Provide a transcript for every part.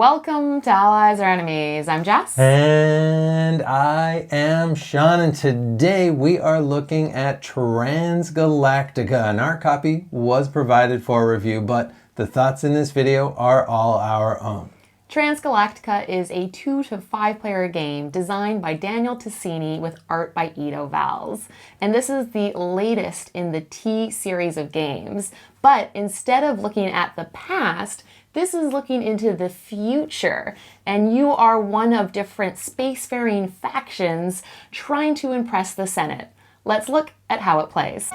Welcome to Allies or Enemies. I'm Jess. And I am Sean, and today we are looking at Transgalactica, and our copy was provided for review, but the thoughts in this video are all our own. Transgalactica is a 2 to 5 player game designed by Daniele Tascini with art by Edu Valls. And this is the latest in the T series of games. But instead of looking at the past, this is looking into the future. And you are one of different spacefaring factions trying to impress the Senate. Let's look at how it plays.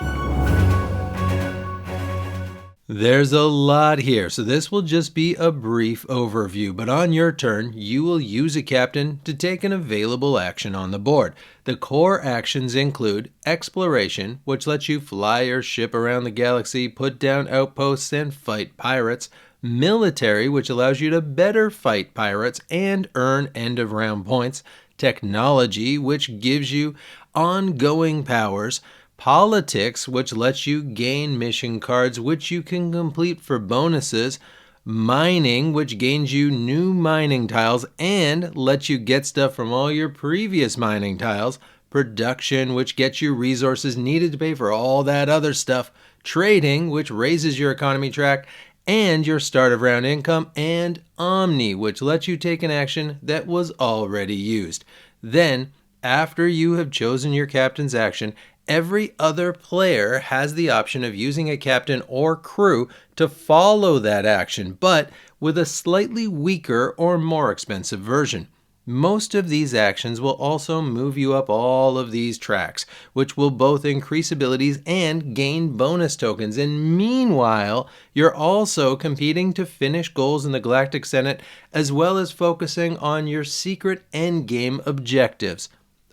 There's a lot here, so this will just be a brief overview, but on your turn, you will use a captain to take an available action on the board. The core actions include exploration, which lets you fly your ship around the galaxy, put down outposts, and fight pirates. Military, which allows you to better fight pirates and earn end-of-round points. Technology, which gives you ongoing powers. Politics, which lets you gain mission cards, which you can complete for bonuses. Mining, which gains you new mining tiles and lets you get stuff from all your previous mining tiles. Production, which gets you resources needed to pay for all that other stuff. Trading, which raises your economy track and your start of round income. And Omni, which lets you take an action that was already used. Then, after you have chosen your captain's action, every other player has the option of using a captain or crew to follow that action, but with a slightly weaker or more expensive version. Most of these actions will also move you up all of these tracks, which will both increase abilities and gain bonus tokens. And meanwhile, you're also competing to finish goals in the Galactic Senate, as well as focusing on your secret endgame objectives.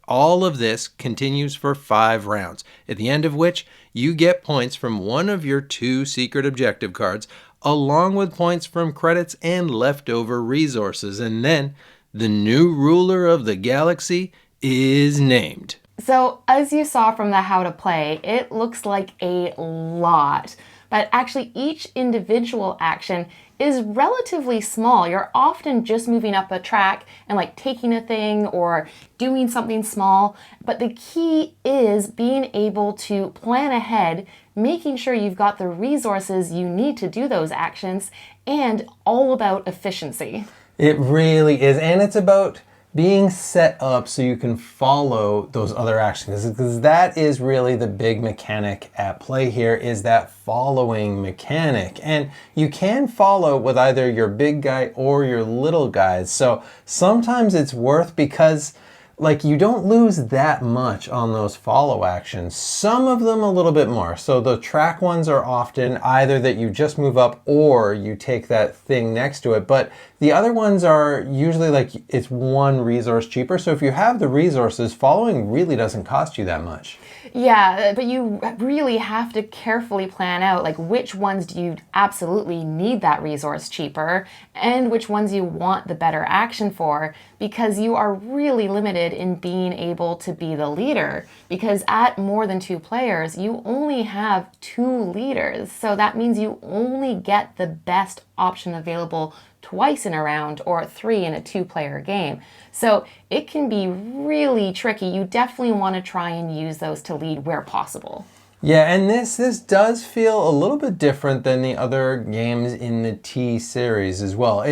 All of this continues for 5 rounds, at the end of which you get points from one of your 2 secret objective cards, along with points from credits and leftover resources. And then the new ruler of the galaxy is named. So as you saw from the how to play, it looks like a lot. But actually each individual action is relatively small. You're often just moving up a track and like taking a thing or doing something small. But the key is being able to plan ahead, making sure you've got the resources you need to do those actions, and all about efficiency. It really is, and it's about being set up so you can follow those other actions, because that is really the big mechanic at play here, is that following mechanic. And you can follow with either your big guy or your little guys. So sometimes it's worth, because like you don't lose that much on those follow actions. Some of them a little bit more. So the track ones are often either that you just move up or you take that thing next to it. But the other ones are usually like it's 1 resource cheaper. So if you have the resources, following really doesn't cost you that much. Yeah, but you really have to carefully plan out like which ones do you absolutely need that resource cheaper and which ones you want the better action for, because you are really limited in being able to be the leader, because at more than 2 players, you only have 2 leaders. So that means you only get the best option available twice in a round, or 3 in a 2-player game. So it can be really tricky. You definitely want to try and use those to lead where possible. Yeah, and this does feel a little bit different than the other games in the T series as well.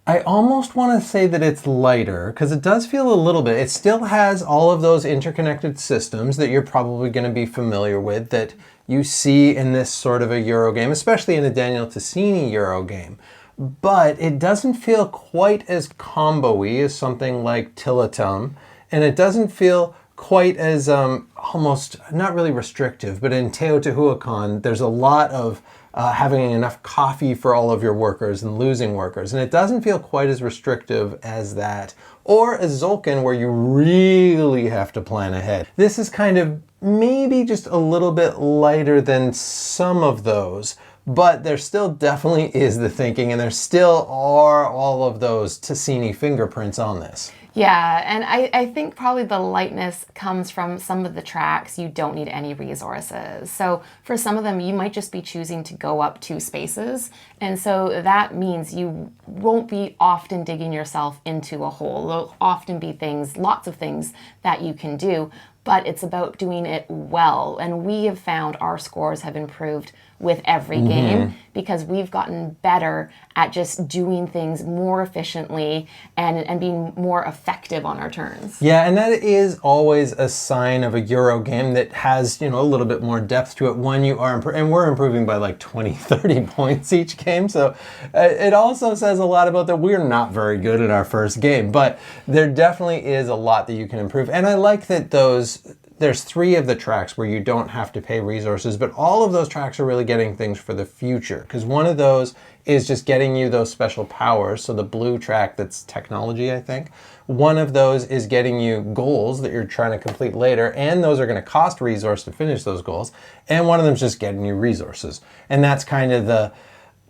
I almost want to say that it's lighter, because it does feel a little bit, it still has all of those interconnected systems that you're probably going to be familiar with, that you see in this sort of a Euro game, especially in a Daniele Tascini Euro game. But it doesn't feel quite as combo-y as something like Tilatum, and it doesn't feel quite as almost, not really restrictive, but in Teotihuacan, there's a lot of having enough coffee for all of your workers and losing workers. And it doesn't feel quite as restrictive as that, or as Zolkin, where you really have to plan ahead. This is kind of maybe just a little bit lighter than some of those, but there still definitely is the thinking, and there still are all of those Tascini fingerprints on this. Yeah, and I think probably the lightness comes from some of the tracks you don't need any resources. So for some of them, you might just be choosing to go up 2 spaces. And so that means you won't be often digging yourself into a hole. There'll often be things, lots of things that you can do, but it's about doing it well. And we have found our scores have improved with every game because we've gotten better at just doing things more efficiently and being more effective on our turns. Yeah, and that is always a sign of a Euro game that has, a little bit more depth to it when you are, and we're improving by like 20, 30 points each game. So it also says a lot about that we're not very good at our first game, but there definitely is a lot that you can improve. And I like that there's 3 of the tracks where you don't have to pay resources, but all of those tracks are really getting things for the future. Because one of those is just getting you those special powers. So the blue track, that's technology, I think. One of those is getting you goals that you're trying to complete later, and those are going to cost resource to finish those goals. And one of them is just getting you resources. And that's kind of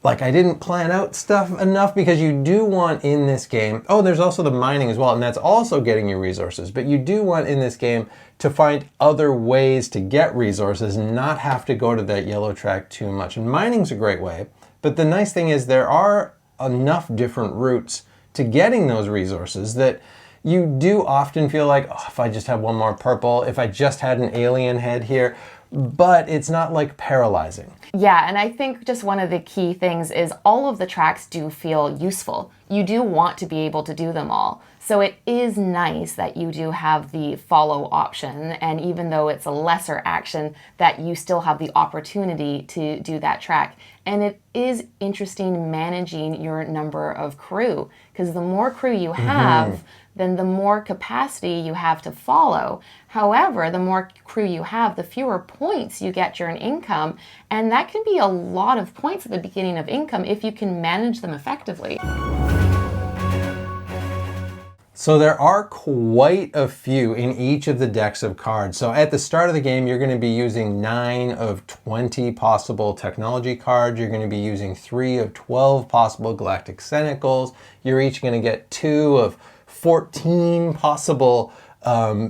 I didn't plan out stuff enough, because you do want in this game, there's also the mining as well, and that's also getting you resources, but you do want in this game to find other ways to get resources and not have to go to that yellow track too much. And mining's a great way, but the nice thing is there are enough different routes to getting those resources that you do often feel like, if I just had one more purple, if I just had an alien head here, but it's not like paralyzing. Yeah, and I think just one of the key things is all of the tracks do feel useful. You do want to be able to do them all. So it is nice that you do have the follow option, and even though it's a lesser action, that you still have the opportunity to do that track. And it is interesting managing your number of crew, because the more crew you have, then the more capacity you have to follow. However, the more crew you have, the fewer points you get during income, and that can be a lot of points at the beginning of income if you can manage them effectively. So there are quite a few in each of the decks of cards. So at the start of the game, you're going to be using 9 of 20 possible technology cards. You're going to be using 3 of 12 possible galactic sentinels. You're each going to get 2 of 14 possible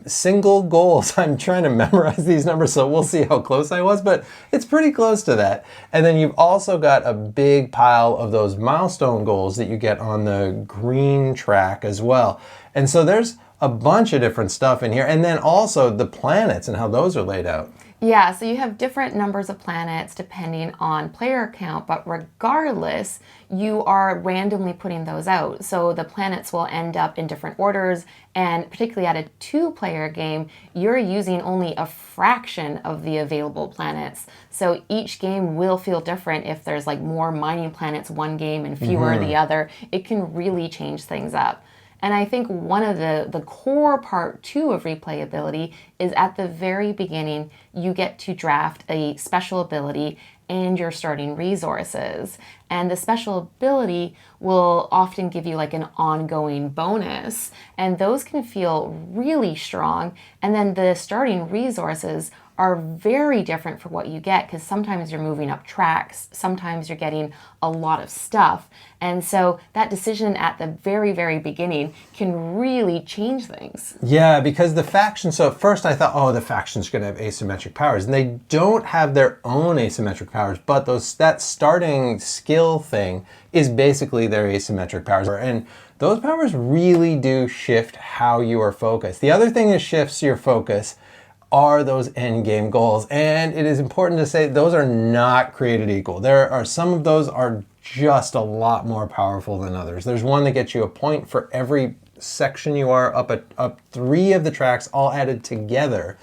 single goals. I'm trying to memorize these numbers, so we'll see how close I was, but it's pretty close to that. And then you've also got a big pile of those milestone goals that you get on the green track as well. And so there's a bunch of different stuff in here. And then also the planets and how those are laid out. Yeah, so you have different numbers of planets depending on player count, but regardless, you are randomly putting those out. So the planets will end up in different orders, and particularly at a 2-player game, you're using only a fraction of the available planets. So each game will feel different if there's like more mining planets one game and fewer the other. It can really change things up. And I think one of the core part 2 of replayability is at the very beginning, you get to draft a special ability and your starting resources. And the special ability will often give you like an ongoing bonus, and those can feel really strong. And then the starting resources are very different for what you get, because sometimes you're moving up tracks, sometimes you're getting a lot of stuff. And so that decision at the very, very beginning can really change things. Yeah, because the faction, so at first I thought, the faction's going to have asymmetric powers, and they don't have their own asymmetric powers, but that starting skill thing is basically their asymmetric powers. And those powers really do shift how you are focused. The other thing that shifts your focus are those end game goals. And it is important to say those are not created equal. There are some of those are just a lot more powerful than others. There's one that gets you a point for every section you are up 3 of the tracks all added together.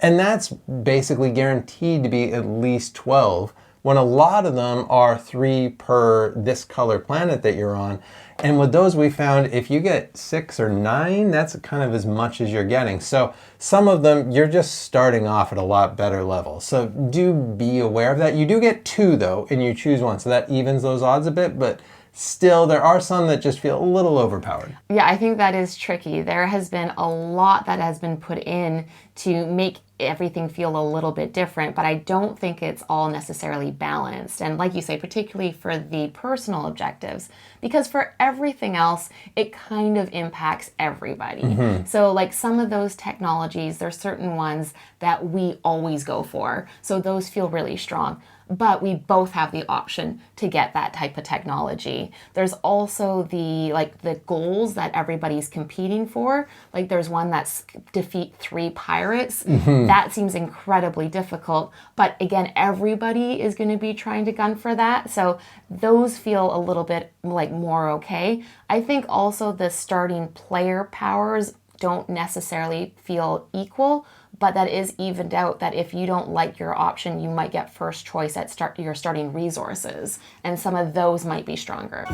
And that's basically guaranteed to be at least 12, when a lot of them are 3 per this color planet that you're on. And with those, we found if you get 6 or 9, that's kind of as much as you're getting. So some of them, you're just starting off at a lot better level. So do be aware of that. You do get 2 though, and you choose one. So that evens those odds a bit, but still there are some that just feel a little overpowered. Yeah, I think that is tricky. There has been a lot that has been put in to make everything feel a little bit different, but I don't think it's all necessarily balanced. And like you say, particularly for the personal objectives, because for everything else, it kind of impacts everybody. So like some of those technologies, there's certain ones that we always go for. So those feel really strong. But we both have the option to get that type of technology. There's also the goals that everybody's competing for. Like there's one that's defeat 3 pirates. That seems incredibly difficult. But again, everybody is going to be trying to gun for that. So those feel a little bit like more okay. I think also the starting player powers don't necessarily feel equal, but that is evened out that if you don't like your option, you might get first choice at your starting resources, and some of those might be stronger.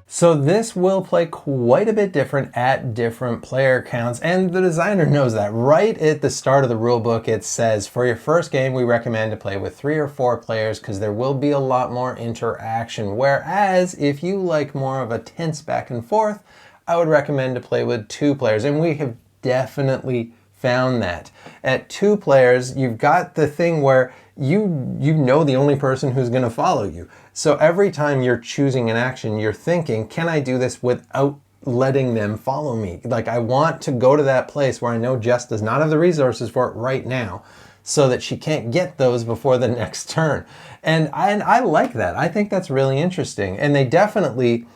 So this will play quite a bit different at different player counts, and the designer knows that. Right at the start of the rulebook, it says, for your first game, we recommend to play with 3 or 4 players because there will be a lot more interaction. Whereas if you like more of a tense back and forth, I would recommend to play with 2 players, and we have definitely found that. At 2 players, you've got the thing where you know the only person who's going to follow you. So every time you're choosing an action, you're thinking, can I do this without letting them follow me? Like, I want to go to that place where I know Jess does not have the resources for it right now, so that she can't get those before the next turn. And I like that. I think that's really interesting. And they definitely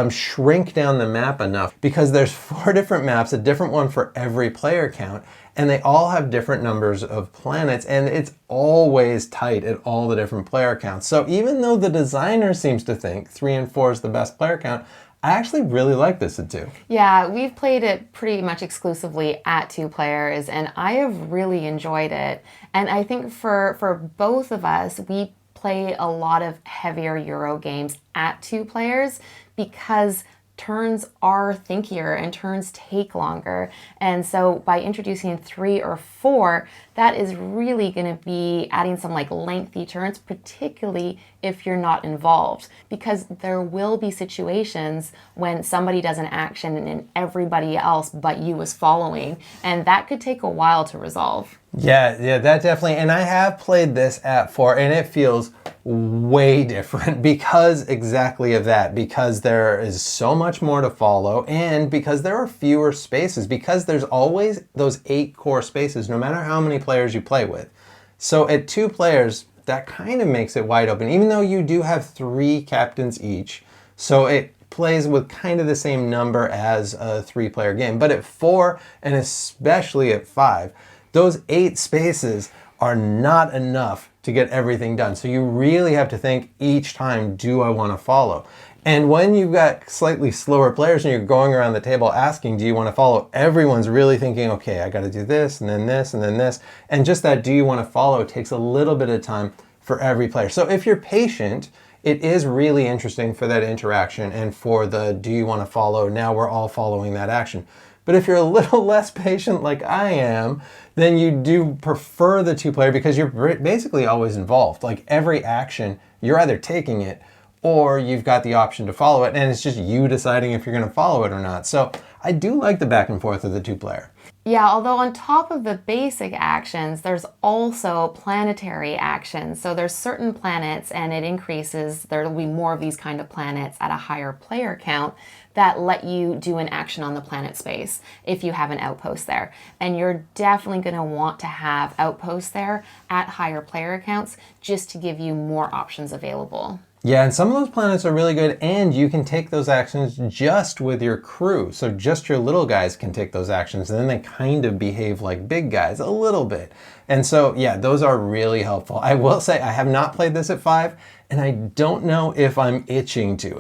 shrink down the map enough, because there's 4 different maps, a different one for every player count, and they all have different numbers of planets, and it's always tight at all the different player counts. So even though the designer seems to think 3 and 4 is the best player count, I actually really like this at 2. Yeah, we've played it pretty much exclusively at 2 players, and I have really enjoyed it. And I think for both of us, we play a lot of heavier Euro games at 2 players because turns are thinkier and turns take longer. And so by introducing 3 or 4, that is really going to be adding some like lengthy turns, particularly if you're not involved, because there will be situations when somebody does an action and everybody else but you is following, and that could take a while to resolve. Yeah, that definitely. And I have played this at 4, and it feels way different because exactly of that, because there is so much more to follow, and because there are fewer spaces, because there's always those 8 core spaces, no matter how many players you play with. So at 2 players, that kind of makes it wide open, even though you do have 3 captains each. So it plays with kind of the same number as a 3-player game. But at 4, and especially at 5, those 8 spaces are not enough to get everything done. So you really have to think each time, do I want to follow? And when you've got slightly slower players and you're going around the table asking, do you want to follow? Everyone's really thinking, okay, I got to do this, and then this, and then this. And just that do you want to follow takes a little bit of time for every player. So if you're patient, it is really interesting for that interaction and for the do you want to follow, now we're all following that action. But if you're a little less patient like I am, then you do prefer the 2-player because you're basically always involved. Like every action, you're either taking it or you've got the option to follow it, and it's just you deciding if you're going to follow it or not. So I do like the back and forth of the 2-player. Yeah, although on top of the basic actions, there's also planetary actions. So there's certain planets, and it increases, there will be more of these kind of planets at a higher player count that let you do an action on the planet space if you have an outpost there. And you're definitely going to want to have outposts there at higher player counts just to give you more options available. Yeah, and some of those planets are really good, and you can take those actions just with your crew. So just your little guys can take those actions, and then they kind of behave like big guys a little bit. And so, yeah, those are really helpful. I will say I have not played this at 5, and I don't know if I'm itching to.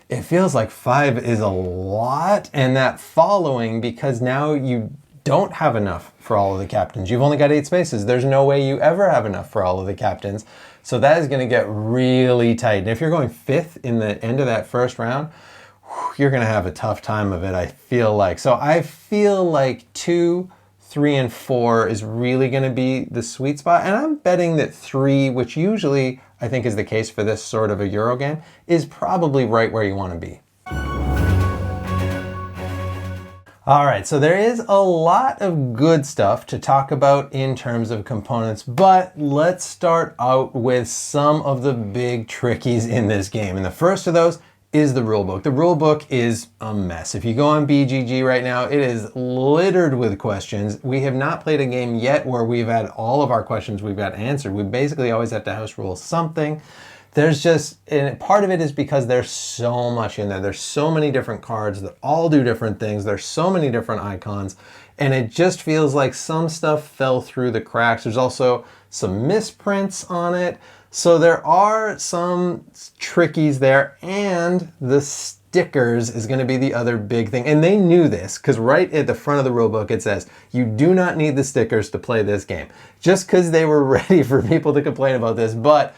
It feels like 5 is a lot, and that following, because now you don't have enough for all of the captains. You've only got 8 spaces. There's no way you ever have enough for all of the captains. So that is going to get really tight. And if you're going 5th in the end of that first round, you're going to have a tough time of it, I feel like. So I feel like 2, 3, and 4 is really going to be the sweet spot. And I'm betting that 3, which usually I think is the case for this sort of a Euro game, is probably right where you want to be. All right, so there is a lot of good stuff to talk about in terms of components, but let's start out with some of the big trickies in this game. And the first of those is the rulebook. The rulebook is a mess. If you go on BGG right now, it is littered with questions. We have not played a game yet where we've had all of our questions we've got answered. We basically always have to house rule something. There's just, and part of it is because there's so much in there. There's so many different cards that all do different things. There's so many different icons, and it just feels like some stuff fell through the cracks. There's also some misprints on it. So there are some trickies there, and the stickers is going to be the other big thing. And they knew this because right at the front of the rulebook it says, you do not need the stickers to play this game. Just because they were ready for people to complain about this, but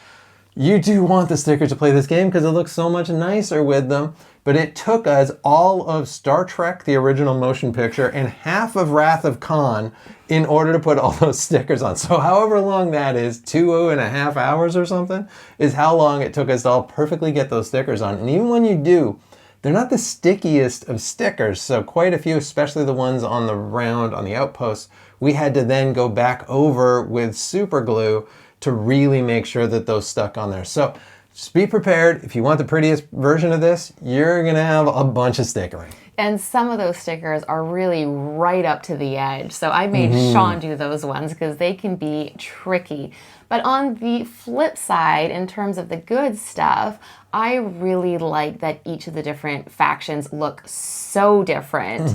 you do want the stickers to play this game because it looks so much nicer with them. But it took us all of Star Trek, the original motion picture, and half of Wrath of Khan in order to put all those stickers on. So however long that is, 2.5 hours or something, is how long it took us to all perfectly get those stickers on. And even when you do, they're not the stickiest of stickers. So quite a few, especially the ones on the round, on the outposts, we had to then go back over with super glue to really make sure that those stuck on there. So just be prepared. If you want the prettiest version of this, you're gonna have a bunch of stickering. And some of those stickers are really right up to the edge. So I made Sean do those ones because they can be tricky. But on the flip side, in terms of the good stuff, I really like that each of the different factions look so different.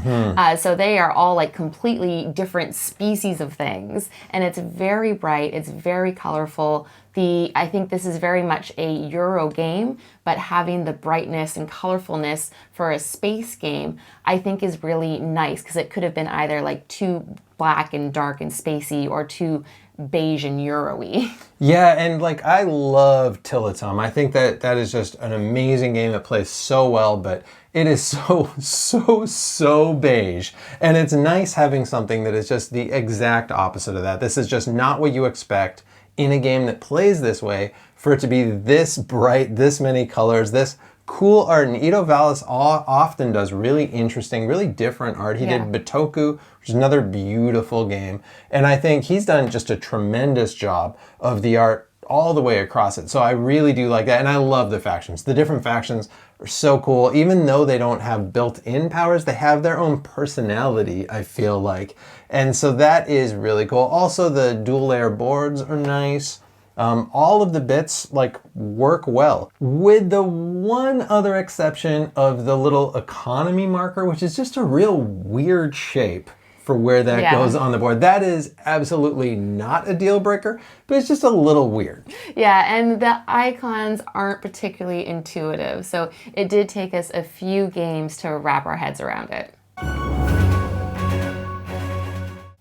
So they are all like completely different species of things. And it's very bright, it's very colorful. I think this is very much a Euro game, but having the brightness and colorfulness for a space game, I think is really nice because it could have been either like too black and dark and spacey or too beige and Euro-y. Yeah, and like I love Tillatum. I think that is just an amazing game that plays so well, but it is so beige. And it's nice having something that is just the exact opposite of that. This is just not what you expect in a game that plays this way, for it to be this bright, this many colors, this cool art. And Edu Valls often does really interesting, really different art. He did Bitoku, which is another beautiful game. And I think he's done just a tremendous job of the art all the way across it. So I really do like that. And I love the factions. The different factions are so cool. Even though they don't have built-in powers, they have their own personality, I feel like. And so that is really cool. Also, the dual layer boards are nice. All of the bits like work well, with the one other exception of the little economy marker, which is just a real weird shape for where that goes on the board. That is absolutely not a deal breaker, but it's just a little weird. Yeah, and the icons aren't particularly intuitive, so it did take us a few games to wrap our heads around it.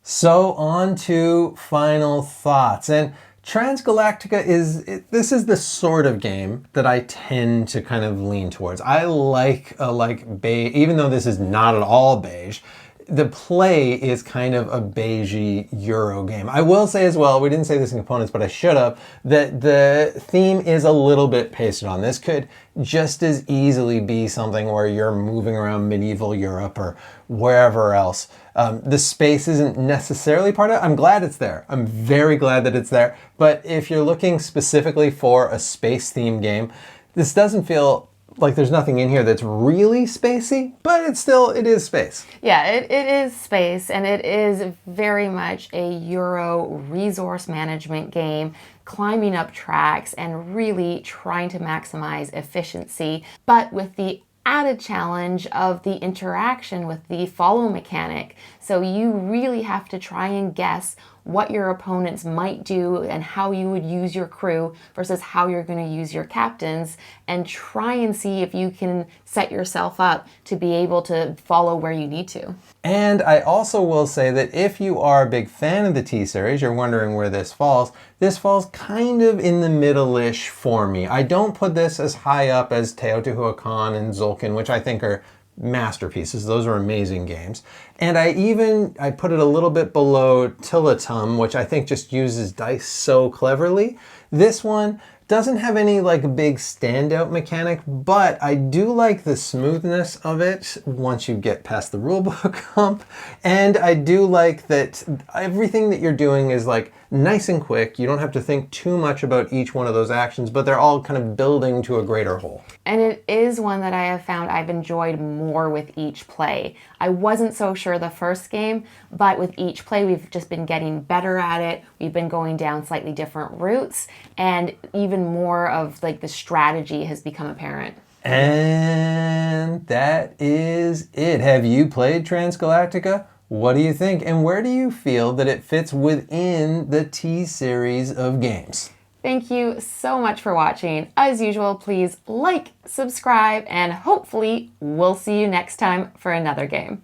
So on to final thoughts. And Transgalactica this is the sort of game that I tend to kind of lean towards. I like beige, even though this is not at all beige. The play is kind of a beigey Euro game. I will say as well, we didn't say this in components, but I should have, that the theme is a little bit pasted on. This could just as easily be something where you're moving around medieval Europe or wherever else. The space isn't necessarily part of it. I'm glad it's there. I'm very glad that it's there. But if you're looking specifically for a space-themed game, this doesn't feel like there's nothing in here that's really spacey, but it is space. Yeah, it is space, and it is very much a Euro resource management game, climbing up tracks and really trying to maximize efficiency, but with the added challenge of the interaction with the follow mechanic. So you really have to try and guess what your opponents might do and how you would use your crew versus how you're going to use your captains, and try and see if you can set yourself up to be able to follow where you need to. And I also will say that if you are a big fan of the T-Series, you're wondering where this falls kind of in the middle-ish for me. I don't put this as high up as Teotihuacan and Zulkan, which I think are masterpieces. Those are amazing games. And I put it a little bit below Tillatum, which I think just uses dice so cleverly. This one doesn't have any like big standout mechanic, but I do like the smoothness of it once you get past the rulebook hump. And I do like that everything that you're doing is like nice and quick. You don't have to think too much about each one of those actions, but they're all kind of building to a greater whole. And it is one that I have found I've enjoyed more with each play. I wasn't so sure the first game, but with each play we've just been getting better at it. We've been going down slightly different routes, and even more of like the strategy has become apparent. And that is it. Have you played Transgalactica? What do you think? And where do you feel that it fits within the T series of games? Thank you so much for watching. As usual, please like, subscribe, and hopefully we'll see you next time for another game.